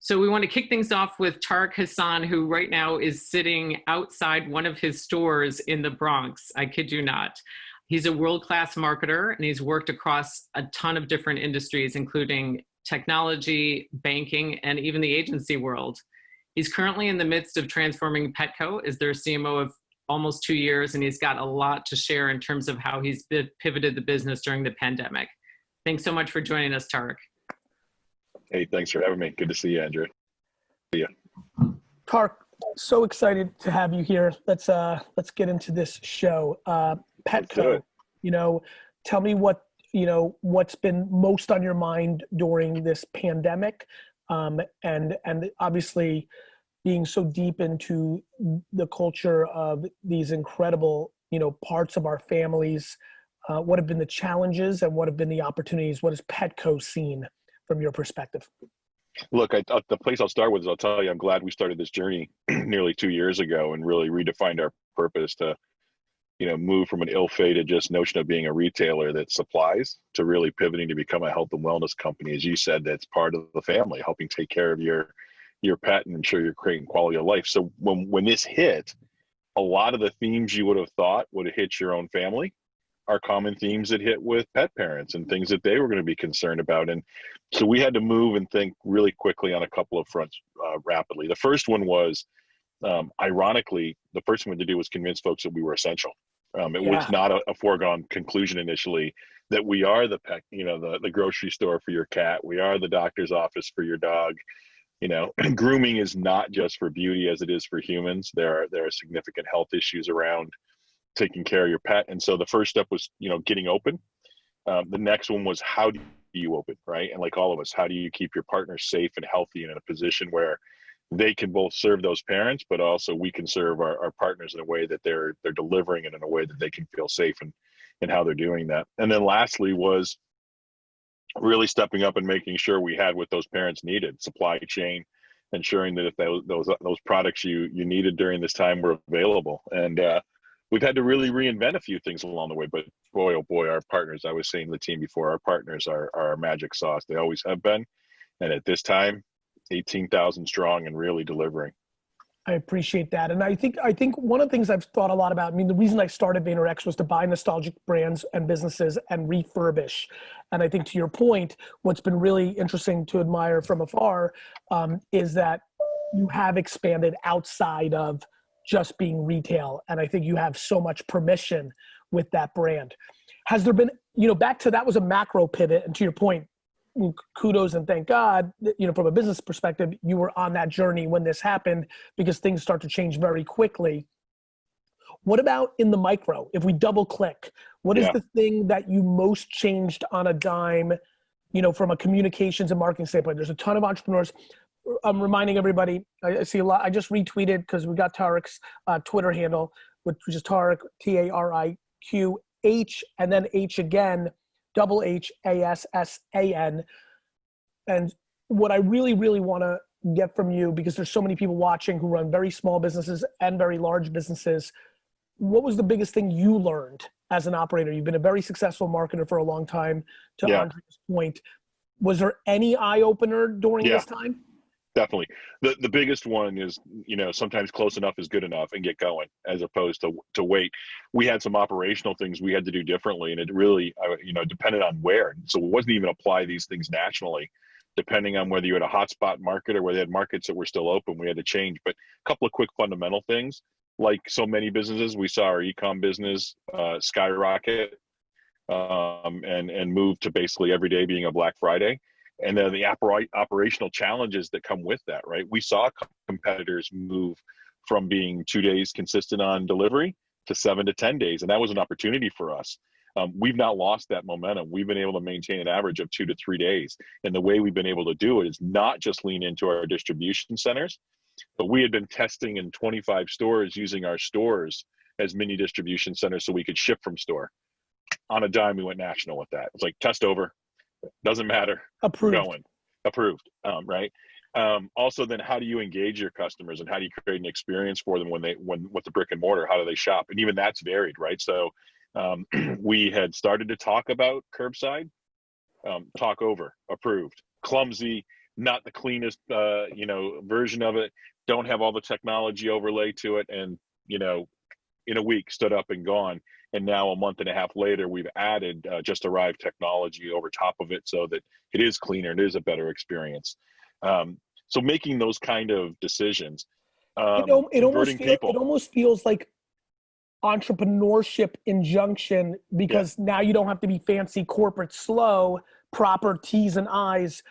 So we want to kick things off with Tariq Hassan, who right now is sitting outside one of his stores in the Bronx. I kid you not. He's a world-class marketer, and he's worked across a ton of different industries, including technology, banking, and even the agency world. He's currently in the midst of transforming Petco as their CMO of almost 2 years, and he's got a lot to share in terms of how he's pivoted the business during the pandemic. Thanks so much for joining us, Tariq. Hey, thanks for having me. Good to see you, Andrew. See ya. Tariq, so excited to have you here. Let's get into this show. Petco, tell me what's been most on your mind during this pandemic, and obviously being so deep into the culture of these incredible parts of our families. What have been the challenges and what have been the opportunities? What has Petco seen from your perspective? Look, the place I'll start with is I'll tell you, I'm glad we started this journey nearly 2 years ago and really redefined our purpose to, move from an ill-fated just notion of being a retailer that supplies to really pivoting to become a health and wellness company. As you said, that's part of the family, helping take care of your pet and ensure you're creating quality of life. So when this hit, a lot of the themes you would have thought would have hit your own family are common themes that hit with pet parents and things that they were going to be concerned about. And so we had to move and think really quickly on a couple of fronts rapidly. The first one was, ironically, the first thing we had to do was convince folks that we were essential. It was not a foregone conclusion initially that we are the pet, the grocery store for your cat. We are the doctor's office for your dog. Grooming is not just for beauty as it is for humans. There are significant health issues around taking care of your pet. And so the first step was, getting open. The next one was, how do you open, right? And like all of us, how do you keep your partner safe and healthy and in a position where they can both serve those parents, but also we can serve our partners in a way that they're delivering it in a way that they can feel safe and how they're doing that. And then lastly was really stepping up and making sure we had what those parents needed, supply chain, ensuring that if those products you needed during this time were available. And we've had to really reinvent a few things along the way, but boy, oh boy, our partners, I was saying to the team before, our partners are our magic sauce. They always have been. And at this time, 18,000 strong and really delivering. I appreciate that. And I think one of the things I've thought a lot about, the reason I started VaynerX was to buy nostalgic brands and businesses and refurbish. And I think to your point, what's been really interesting to admire from afar is that you have expanded outside of just being retail. And I think you have so much permission with that brand. Has there been, back to that was a macro pivot. And to your point, kudos and thank God, from a business perspective, you were on that journey when this happened because things start to change very quickly. What about in the micro? If we double click, what is the thing that you most changed on a dime, from a communications and marketing standpoint? There's a ton of entrepreneurs. I'm reminding everybody, I see a lot, I just retweeted because we got Tariq's Twitter handle, which is Tariq, Tariq, and then H again, HASSAN. And what I really, really want to get from you, because there's so many people watching who run very small businesses and very large businesses, what was the biggest thing you learned as an operator? You've been a very successful marketer for a long time, to Andre's point. Was there any eye-opener during this time? Definitely. The biggest one is, sometimes close enough is good enough and get going as opposed to wait. We had some operational things we had to do differently, and it really, depended on where. So it wasn't even apply these things nationally, depending on whether you had a hotspot market or whether they had markets that were still open, we had to change. But a couple of quick fundamental things, like so many businesses, we saw our e-com business skyrocket and move to basically every day being a Black Friday. And then the operational challenges that come with that, right? We saw competitors move from being 2 days consistent on delivery to 7 to 10 days. And that was an opportunity for us. We've not lost that momentum. We've been able to maintain an average of 2 to 3 days. And the way we've been able to do it is not just lean into our distribution centers, but we had been testing in 25 stores using our stores as mini distribution centers so we could ship from store. On a dime, we went national with that. It's like test over. Doesn't matter. Approved. We're going. Approved. Right. Also, then how do you engage your customers and how do you create an experience for them when with the brick and mortar? How do they shop? And even that's varied, right? So we had started to talk about curbside, talk over, approved, clumsy, not the cleanest, version of it, don't have all the technology overlay to it. And, in a week stood up and gone. And now a month and a half later, we've added just arrived technology over top of it so that it is cleaner. It is a better experience. So making those kind of decisions, it almost feels like entrepreneurship injunction, because now you don't have to be fancy corporate slow, proper T's and I's.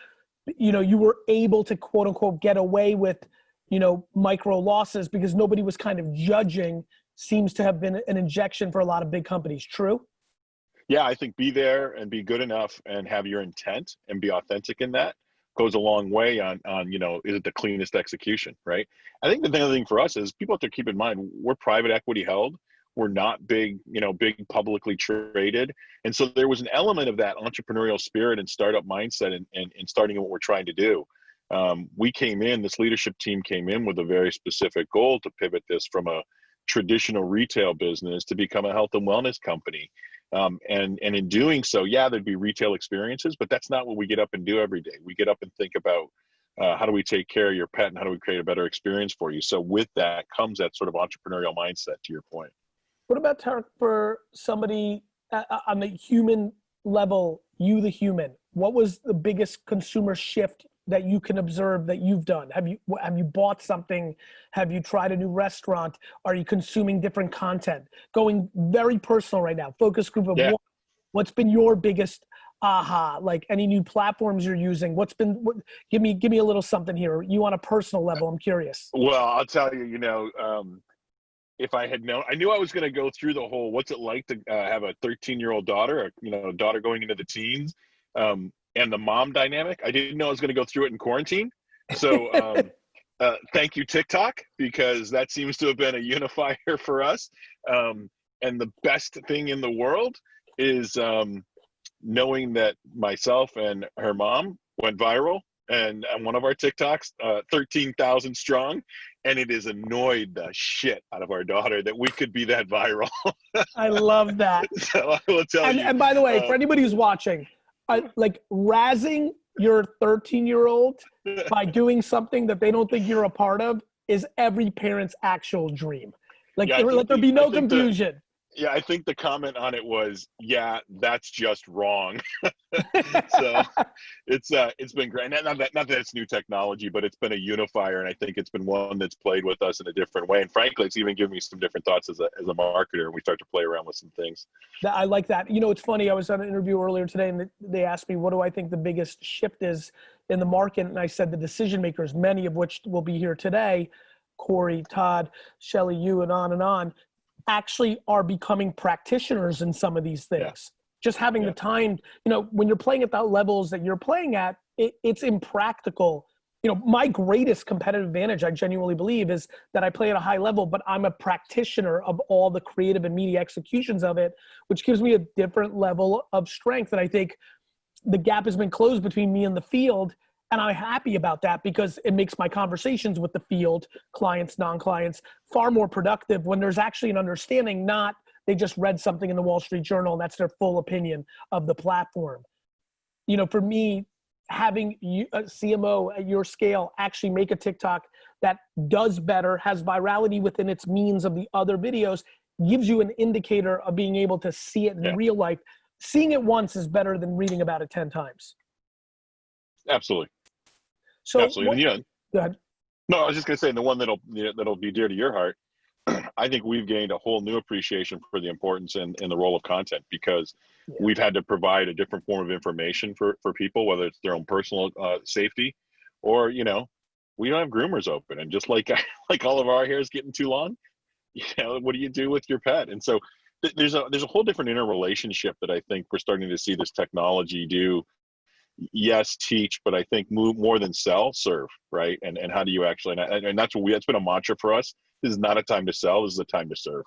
You were able to quote unquote get away with, micro losses because nobody was kind of judging. Seems to have been an injection for a lot of big companies. True? Yeah, I think be there and be good enough and have your intent and be authentic in that goes a long way on is it the cleanest execution, right? I think the other thing for us is people have to keep in mind, we're private equity held. We're not big publicly traded. And so there was an element of that entrepreneurial spirit and startup mindset and starting what we're trying to do. This leadership team came in with a very specific goal to pivot this from a traditional retail business to become a health and wellness company. And in doing so, there'd be retail experiences, but that's not what we get up and do every day. We get up and think about how do we take care of your pet and how do we create a better experience for you? So with that comes that sort of entrepreneurial mindset, to your point. What about, Tariq, for somebody on the human level, you the human, what was the biggest consumer shift that you can observe that you've done? Have you bought something? Have you tried a new restaurant? Are you consuming different content? Going very personal right now, focus group of one. What's been your biggest aha? Like any new platforms you're using? Give me a little something here. You on a personal level, I'm curious. Well, I'll tell you, if I had known, I knew I was going to go through the whole, what's it like to have a 13-year-old daughter, a daughter going into the teens, and the mom dynamic. I didn't know I was going to go through it in quarantine. So thank you, TikTok, because that seems to have been a unifier for us. And the best thing in the world is knowing that myself and her mom went viral. And one of our TikToks, 13,000 strong, and it has annoyed the shit out of our daughter that we could be that viral. I love that. So I will tell you. And by the way, for anybody who's watching, like razzing your 13-year-old by doing something that they don't think you're a part of is every parent's actual dreim. Let there be no confusion. I think the comment on it was, that's just wrong. So it's been great. Not that it's new technology, but it's been a unifier, and I think it's been one that's played with us in a different way. And frankly, it's even given me some different thoughts as a marketer, and we start to play around with some things. I like that. It's funny. I was on an interview earlier today, and they asked me, what do I think the biggest shift is in the market? And I said the decision makers, many of which will be here today, Kory, Todd, Shelley, you, and on, actually are becoming practitioners in some of these things. Just having the time, when you're playing at the levels that you're playing at, it's impractical. My greatest competitive advantage, I genuinely believe, is that I play at a high level, but I'm a practitioner of all the creative and media executions of it, which gives me a different level of strength. And I think the gap has been closed between me and the field. And I'm happy about that because it makes my conversations with the field, clients, non-clients, far more productive when there's actually an understanding, not they just read something in the Wall Street Journal and that's their full opinion of the platform. For me, having a CMO at your scale actually make a TikTok that does better, has virality within its means of the other videos, gives you an indicator of being able to see it in real life. Seeing it once is better than reading about it 10 times. Absolutely. So absolutely. Go ahead. No, I was just going to say, the one that'll be dear to your heart, I think we've gained a whole new appreciation for the importance and the role of content, because we've had to provide a different form of information for people, whether it's their own personal safety or, we don't have groomers open. And just like all of our hair is getting too long, what do you do with your pet? And so there's a whole different interrelationship that I think we're starting to see this technology do. Yes, teach, but I think move more than sell, serve, right? And how do you actually, and that's that's been a mantra for us. This is not a time to sell, this is a time to serve.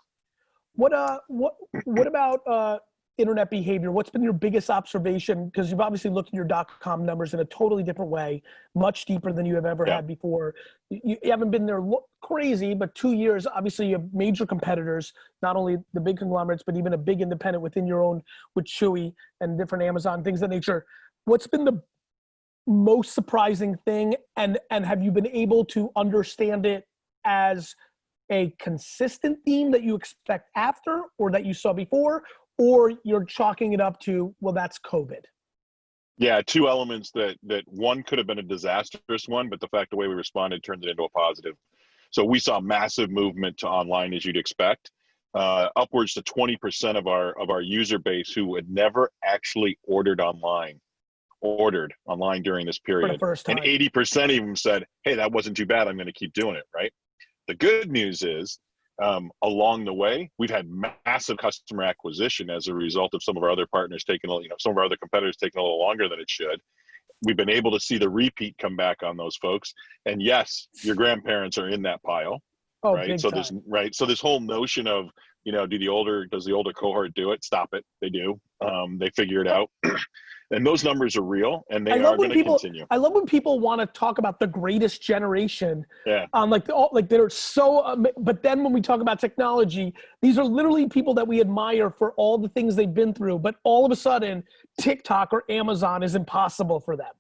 What about internet behavior? What's been your biggest observation? Because you've obviously looked at your .com numbers in a totally different way, much deeper than you have ever had before. You haven't been there crazy, but 2 years, obviously you have major competitors, not only the big conglomerates, but even a big independent within your own with Chewy and different Amazon, things of that nature. What's been the most surprising thing? And have you been able to understand it as a consistent theme that you expect after, or that you saw before, or you're chalking it up to, well, that's COVID? Yeah, two elements that one could have been a disastrous one, but the fact the way we responded turned it into a positive. So we saw massive movement to online, as you'd expect. Upwards to 20% of our user base who had never actually ordered online during this period. For the first time. And 80% of them said, hey, that wasn't too bad. I'm going to keep doing it, right? The good news is, along the way, we've had massive customer acquisition as a result of some of our other partners some of our other competitors taking a little longer than it should. We've been able to see the repeat come back on those folks. And yes, your grandparents are in that pile. Oh, right. big So time. So this whole notion of, does the older cohort do it? Stop it. They do. They figure it out. And those numbers are real, and they are going to continue. I love when people want to talk about the greatest generation. Yeah. They're so, but then when we talk about technology, these are literally people that we admire for all the things they've been through, but all of a sudden TikTok or Amazon is impossible for them.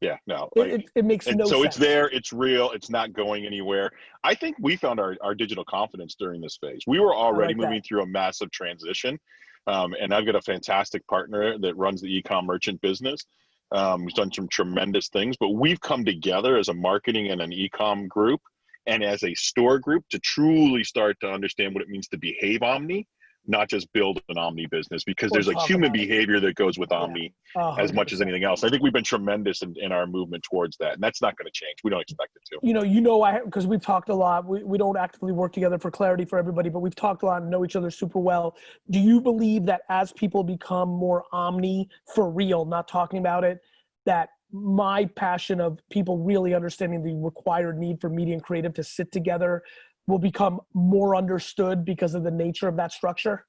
Yeah, no. It makes no sense. So it's there, it's real, it's not going anywhere. I think we found our digital confidence during this phase. We were already moving through a massive transition. And I've got a fantastic partner that runs the e-com merchant business. We've done some tremendous things, but we've come together as a marketing and an e-com group and as a store group to truly start to understand what it means to behave omni, not just build an omni business, because there's a human behavior that goes with omni as much as anything else. I think we've been tremendous in our movement towards that, and that's not going to change. We don't expect it to. Because we've talked a lot. We don't actively work together for clarity for everybody, but we've talked a lot and know each other super well. Do you believe that as people become more omni for real, not talking about it, that my passion of people really understanding the required need for media and creative to sit together will become more understood because of the nature of that structure?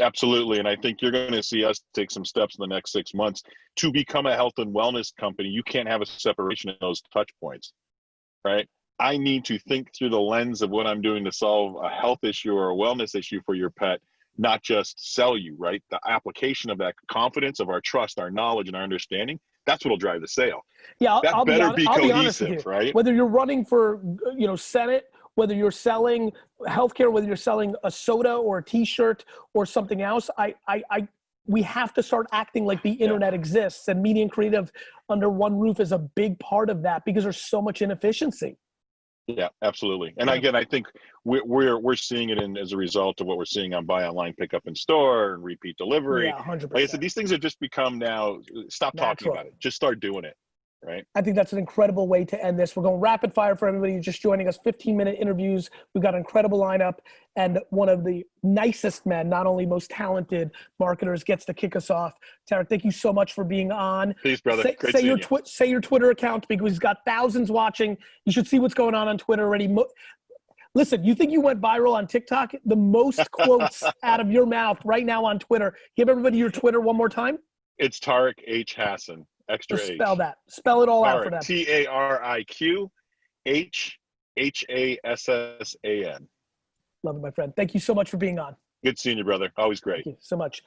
Absolutely. And I think you're going to see us take some steps in the next 6 months to become a health and wellness company. You can't have a separation in those touch points, right? I need to think through the lens of what I'm doing to solve a health issue or a wellness issue for your pet, not just sell you, right? The application of that confidence, of our trust, our knowledge, and our understanding, that's what will drive the sale. Yeah, I'll be honest with you. Right? Whether you're running for, Senate, whether you're selling healthcare, whether you're selling a soda or a t-shirt or something else, we have to start acting like the internet exists, and media and creative under one roof is a big part of that because there's so much inefficiency. Yeah, absolutely. And again, I think we're seeing it as a result of what we're seeing on buy online, pick up in store, and repeat delivery. Yeah, 100%. Like I said, these things have just become now, stop talking about it. Just start doing it. Right. I think that's an incredible way to end this. We're going rapid fire for everybody who's just joining us. 15-minute interviews. We've got an incredible lineup, and one of the nicest men, not only most talented marketers, gets to kick us off. Tariq, thank you so much for being on. Peace, brother. Say your Twitter account, because he's got thousands watching. You should see what's going on Twitter already. Listen, you think you went viral on TikTok? The most quotes out of your mouth right now on Twitter. Give everybody your Twitter one more time. It's Tariq H. Hassan. Extra H. Spell that. Spell it all out for them. TARIQ HHASSAN. Love it, my friend. Thank you so much for being on. Good seeing you, brother. Always great. Thank you so much.